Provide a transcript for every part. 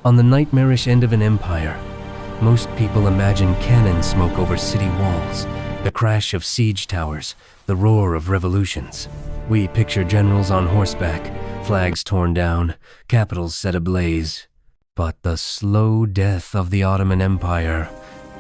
On the nightmarish end of an empire, most people imagine cannon smoke over city walls, the crash of siege towers, the roar of revolutions. We picture generals on horseback, flags torn down, capitals set ablaze. But the slow death of the Ottoman Empire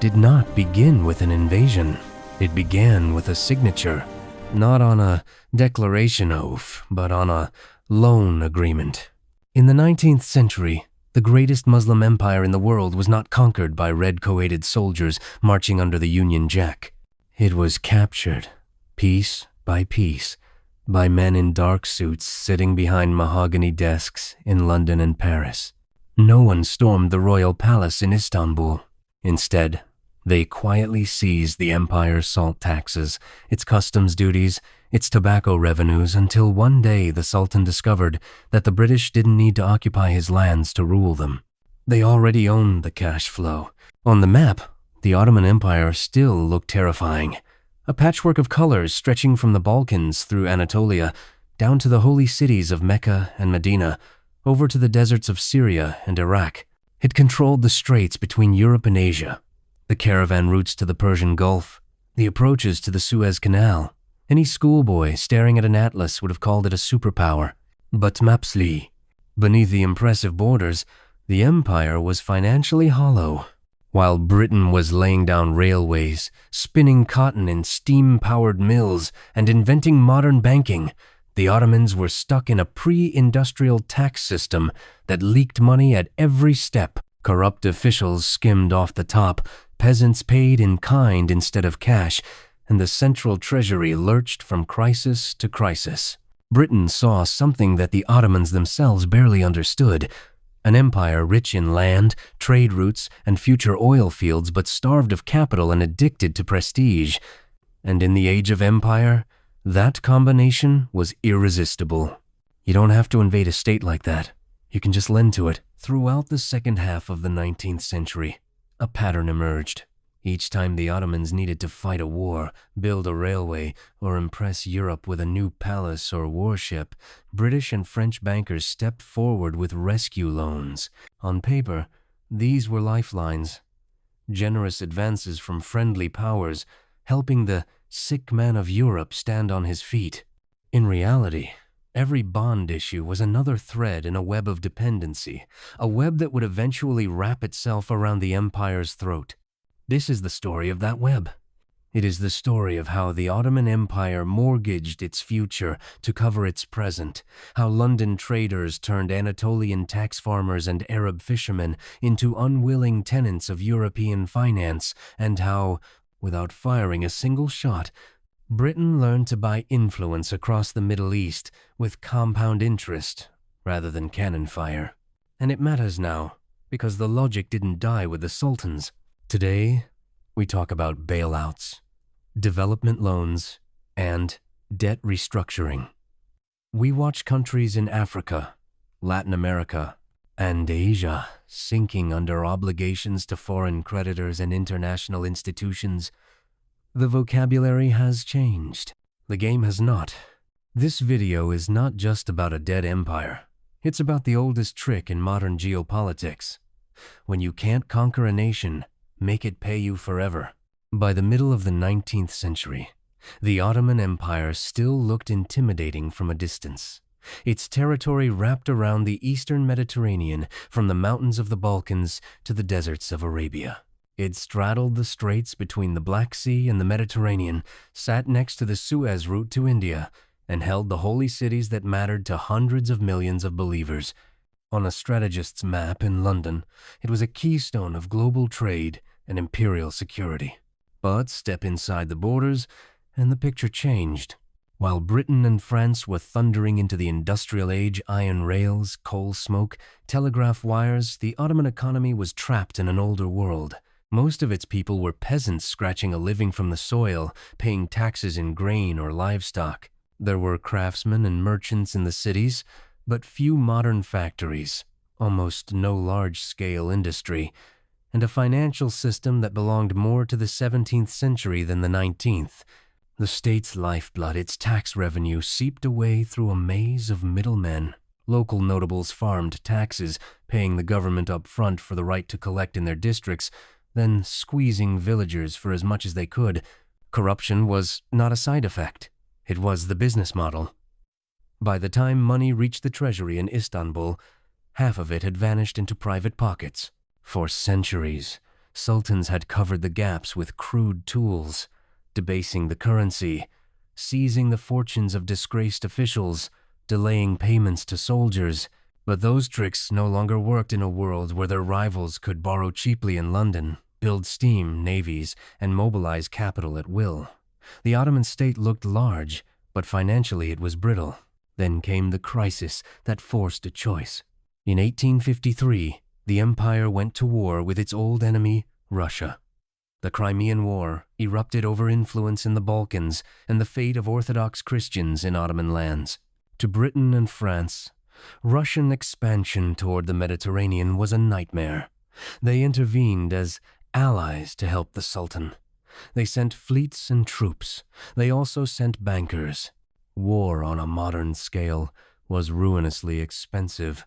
did not begin with an invasion. It began with a signature, not on a declaration oath, but on a loan agreement. In the 19th century, the greatest Muslim empire in the world was not conquered by red-coated soldiers marching under the Union Jack. It was captured, piece by piece, by men in dark suits sitting behind mahogany desks in London and Paris. No one stormed the royal palace in Istanbul. Instead, they quietly seized the empire's salt taxes, its customs duties, its tobacco revenues, until one day the Sultan discovered that the British didn't need to occupy his lands to rule them. They already owned the cash flow. On the map, the Ottoman Empire still looked terrifying. A patchwork of colors stretching from the Balkans through Anatolia, down to the holy cities of Mecca and Medina, over to the deserts of Syria and Iraq. It controlled the straits between Europe and Asia, the caravan routes to the Persian Gulf, the approaches to the Suez Canal. Any schoolboy staring at an atlas would have called it a superpower. But Mapsli, beneath the impressive borders, the empire was financially hollow. While Britain was laying down railways, spinning cotton in steam-powered mills, and inventing modern banking, the Ottomans were stuck in a pre-industrial tax system that leaked money at every step. Corrupt officials skimmed off the top, peasants paid in kind instead of cash, and the central treasury lurched from crisis to crisis. Britain saw something that the Ottomans themselves barely understood: an empire rich in land, trade routes, and future oil fields, but starved of capital and addicted to prestige. And in the age of empire, that combination was irresistible. You don't have to invade a state like that. You can just lend to it. Throughout the second half of the 19th century, a pattern emerged. Each time the Ottomans needed to fight a war, build a railway, or impress Europe with a new palace or warship, British and French bankers stepped forward with rescue loans. On paper, these were lifelines, generous advances from friendly powers, helping the sick man of Europe stand on his feet. In reality, every bond issue was another thread in a web of dependency, a web that would eventually wrap itself around the empire's throat. This is the story of that web. It is the story of how the Ottoman Empire mortgaged its future to cover its present, how London traders turned Anatolian tax farmers and Arab fishermen into unwilling tenants of European finance, and how, without firing a single shot, Britain learned to buy influence across the Middle East with compound interest rather than cannon fire. And it matters now, because the logic didn't die with the sultans. Today, we talk about bailouts, development loans, and debt restructuring. We watch countries in Africa, Latin America, and Asia sinking under obligations to foreign creditors and international institutions. The vocabulary has changed. The game has not. This video is not just about a dead empire. It's about the oldest trick in modern geopolitics. When you can't conquer a nation, make it pay you forever. By the middle of the 19th century, the Ottoman Empire still looked intimidating from a distance. Its territory wrapped around the eastern Mediterranean, from the mountains of the Balkans to the deserts of Arabia. It straddled the straits between the Black Sea and the Mediterranean, sat next to the Suez route to India, and held the holy cities that mattered to hundreds of millions of believers. On a strategist's map in London, it was a keystone of global trade and imperial security. But step inside the borders, and the picture changed. While Britain and France were thundering into the industrial age, iron rails, coal smoke, telegraph wires, the Ottoman economy was trapped in an older world. Most of its people were peasants scratching a living from the soil, paying taxes in grain or livestock. There were craftsmen and merchants in the cities, but few modern factories, almost no large-scale industry, and a financial system that belonged more to the 17th century than the 19th. The state's lifeblood, its tax revenue, seeped away through a maze of middlemen. Local notables farmed taxes, paying the government up front for the right to collect in their districts, then squeezing villagers for as much as they could. Corruption was not a side effect. It was the business model. By the time money reached the treasury in Istanbul, half of it had vanished into private pockets. For centuries, sultans had covered the gaps with crude tools, debasing the currency, seizing the fortunes of disgraced officials, delaying payments to soldiers. But those tricks no longer worked in a world where their rivals could borrow cheaply in London, build steam navies, and mobilize capital at will. The Ottoman state looked large, but financially it was brittle. Then came the crisis that forced a choice. In 1853, the empire went to war with its old enemy, Russia. The Crimean War erupted over influence in the Balkans and the fate of Orthodox Christians in Ottoman lands. To Britain and France, Russian expansion toward the Mediterranean was a nightmare. They intervened as allies to help the Sultan. They sent fleets and troops. They also sent bankers. War on a modern scale was ruinously expensive.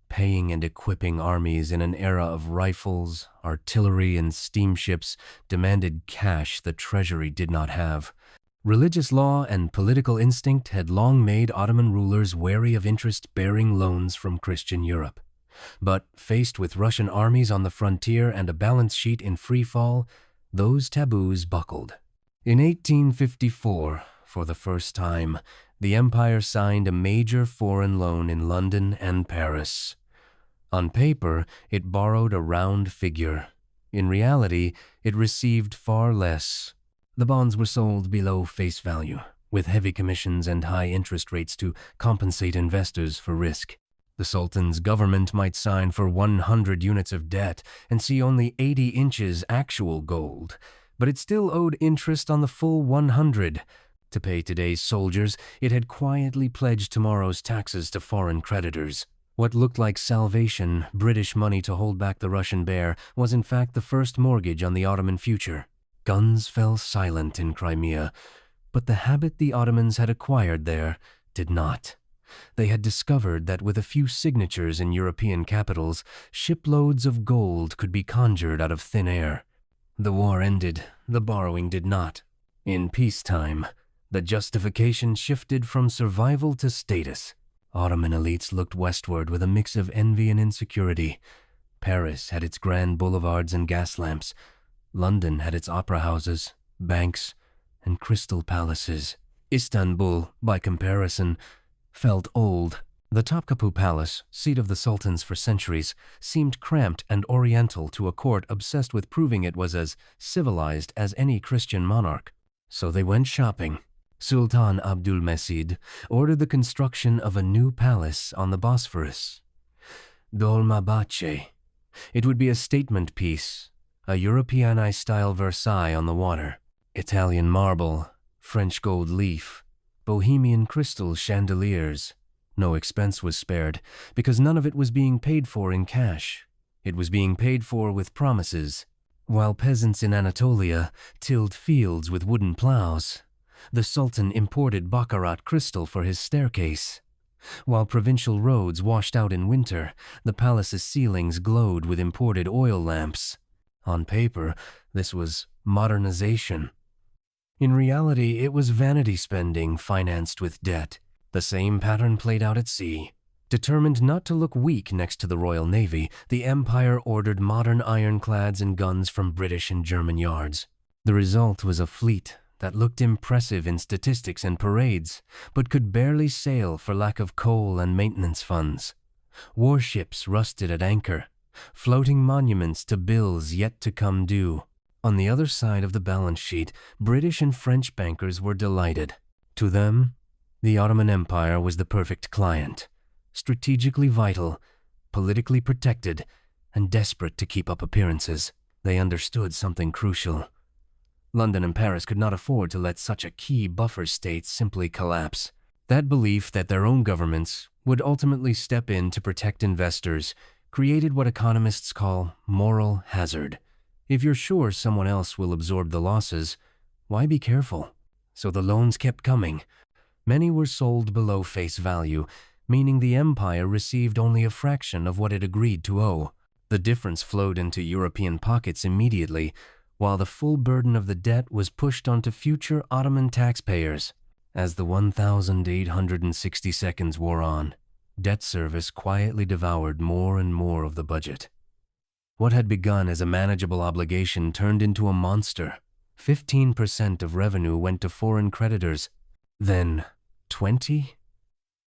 Paying and equipping armies in an era of rifles, artillery, and steamships demanded cash the treasury did not have. Religious law and political instinct had long made Ottoman rulers wary of interest-bearing loans from Christian Europe. But faced with Russian armies on the frontier and a balance sheet in free fall, those taboos buckled. In 1854, for the first time, the empire signed a major foreign loan in London and Paris. On paper, it borrowed a round figure. In reality, it received far less. The bonds were sold below face value, with heavy commissions and high interest rates to compensate investors for risk. The Sultan's government might sign for 100 units of debt and see only 80 inches actual gold, but it still owed interest on the full 100. To pay today's soldiers, it had quietly pledged tomorrow's taxes to foreign creditors. What looked like salvation, British money to hold back the Russian bear, was in fact the first mortgage on the Ottoman future. Guns fell silent in Crimea, but the habit the Ottomans had acquired there did not. They had discovered that with a few signatures in European capitals, shiploads of gold could be conjured out of thin air. The war ended, the borrowing did not. In peacetime, the justification shifted from survival to status. Ottoman elites looked westward with a mix of envy and insecurity. Paris had its grand boulevards and gas lamps. London had its opera houses, banks, and crystal palaces. Istanbul, by comparison, felt old. The Topkapi Palace, seat of the sultans for centuries, seemed cramped and oriental to a court obsessed with proving it was as civilized as any Christian monarch. So they went shopping. Sultan Abdülmecid ordered the construction of a new palace on the Bosphorus. Dolmabahçe. It would be a statement piece, a Europeanized-style Versailles on the water. Italian marble, French gold leaf, Bohemian crystal chandeliers. No expense was spared, because none of it was being paid for in cash. It was being paid for with promises. While peasants in Anatolia tilled fields with wooden plows, the Sultan imported baccarat crystal for his staircase. While provincial roads washed out in winter, the palace's ceilings glowed with imported oil lamps. On paper, this was modernization. In reality, it was vanity spending financed with debt. The same pattern played out at sea. Determined not to look weak next to the Royal Navy, the Empire ordered modern ironclads and guns from British and German yards. The result was a fleet that looked impressive in statistics and parades, but could barely sail for lack of coal and maintenance funds. Warships rusted at anchor, floating monuments to bills yet to come due. On the other side of the balance sheet, British and French bankers were delighted. To them, the Ottoman Empire was the perfect client, strategically vital, politically protected, and desperate to keep up appearances. They understood something crucial. London and Paris could not afford to let such a key buffer state simply collapse. That belief that their own governments would ultimately step in to protect investors created what economists call moral hazard. If you're sure someone else will absorb the losses, why be careful? So the loans kept coming. Many were sold below face value, meaning the empire received only a fraction of what it agreed to owe. The difference flowed into European pockets immediately, while the full burden of the debt was pushed onto future Ottoman taxpayers. As the 1,860 seconds wore on, debt service quietly devoured more and more of the budget. What had begun as a manageable obligation turned into a monster. 15% of revenue went to foreign creditors, then 20,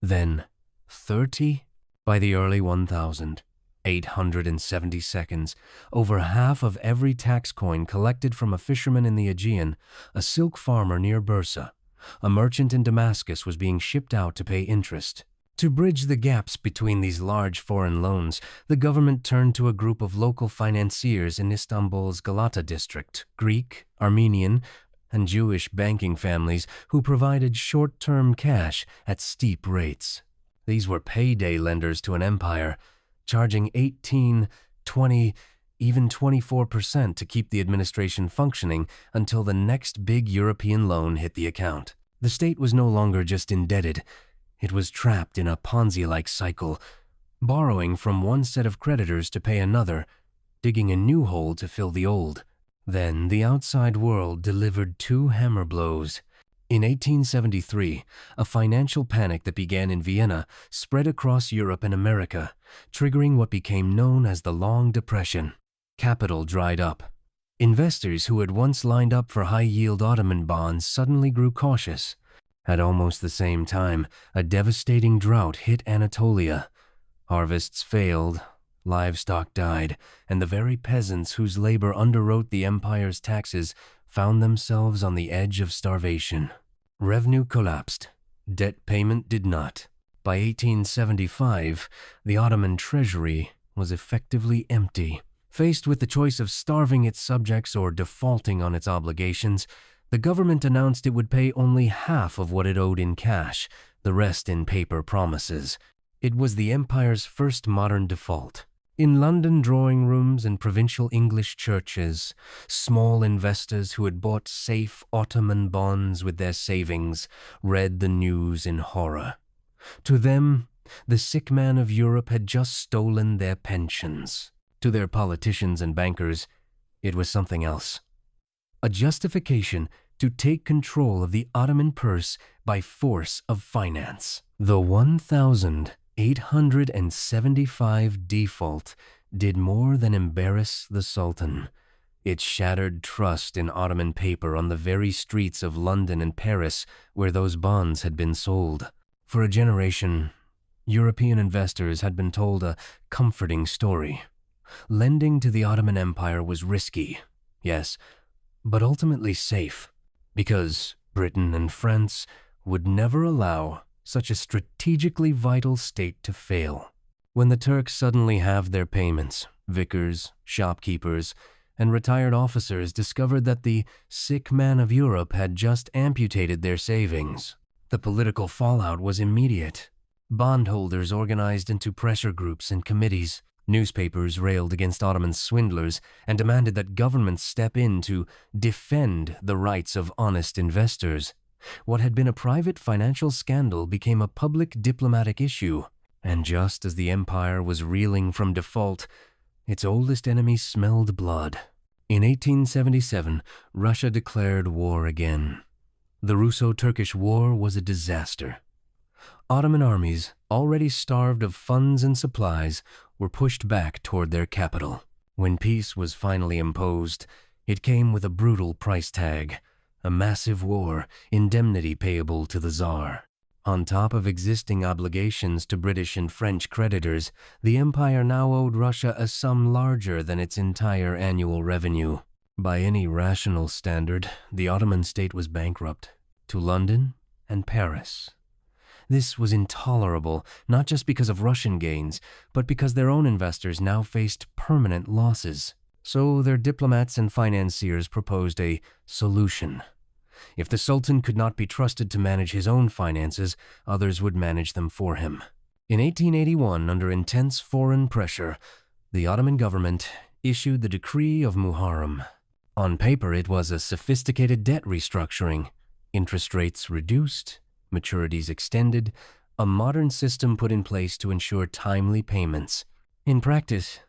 then 30. By the early 1,870 seconds, over half of every tax coin collected from a fisherman in the Aegean, a silk farmer near Bursa, a merchant in Damascus was being shipped out to pay interest. To bridge the gaps between these large foreign loans, the government turned to a group of local financiers in Istanbul's Galata district, Greek, Armenian, and Jewish banking families who provided short-term cash at steep rates. These were payday lenders to an empire, charging 18, 20, even 24% to keep the administration functioning until the next big European loan hit the account. The state was no longer just indebted. It was trapped in a Ponzi-like cycle, borrowing from one set of creditors to pay another, digging a new hole to fill the old. Then the outside world delivered two hammer blows. In 1873, a financial panic that began in Vienna spread across Europe and America, triggering what became known as the Long Depression. Capital dried up. Investors who had once lined up for high-yield Ottoman bonds suddenly grew cautious. At almost the same time, a devastating drought hit Anatolia. Harvests failed, livestock died, and the very peasants whose labor underwrote the empire's taxes found themselves on the edge of starvation. Revenue collapsed. Debt payment did not. By 1875, the Ottoman treasury was effectively empty. Faced with the choice of starving its subjects or defaulting on its obligations, the government announced it would pay only half of what it owed in cash, the rest in paper promises. It was the empire's first modern default. In London drawing rooms and provincial English churches, small investors who had bought safe Ottoman bonds with their savings read the news in horror. To them, the sick man of Europe had just stolen their pensions. To their politicians and bankers, it was something else. A justification to take control of the Ottoman purse by force of finance. The 1,875 default did more than embarrass the Sultan. It shattered trust in Ottoman paper on the very streets of London and Paris where those bonds had been sold. For a generation, European investors had been told a comforting story. Lending to the Ottoman Empire was risky, yes, but ultimately safe, because Britain and France would never allow such a strategically vital state to fail. When the Turks suddenly halved their payments, vicars, shopkeepers, and retired officers discovered that the sick man of Europe had just amputated their savings. The political fallout was immediate. Bondholders organized into pressure groups and committees. Newspapers railed against Ottoman swindlers and demanded that governments step in to defend the rights of honest investors. What had been a private financial scandal became a public diplomatic issue, and just as the empire was reeling from default, its oldest enemy smelled blood. In 1877, Russia declared war again. The Russo-Turkish War was a disaster. Ottoman armies, already starved of funds and supplies, were pushed back toward their capital. When peace was finally imposed, it came with a brutal price tag, a massive war, indemnity payable to the Tsar. On top of existing obligations to British and French creditors, the empire now owed Russia a sum larger than its entire annual revenue. By any rational standard, the Ottoman state was bankrupt, to London and Paris. This was intolerable, not just because of Russian gains, but because their own investors now faced permanent losses. So their diplomats and financiers proposed a solution. If the Sultan could not be trusted to manage his own finances, others would manage them for him. In 1881, under intense foreign pressure, the Ottoman government issued the Decree of Muharrem. On paper, it was a sophisticated debt restructuring. Interest rates reduced, maturities extended, a modern system put in place to ensure timely payments. In practice,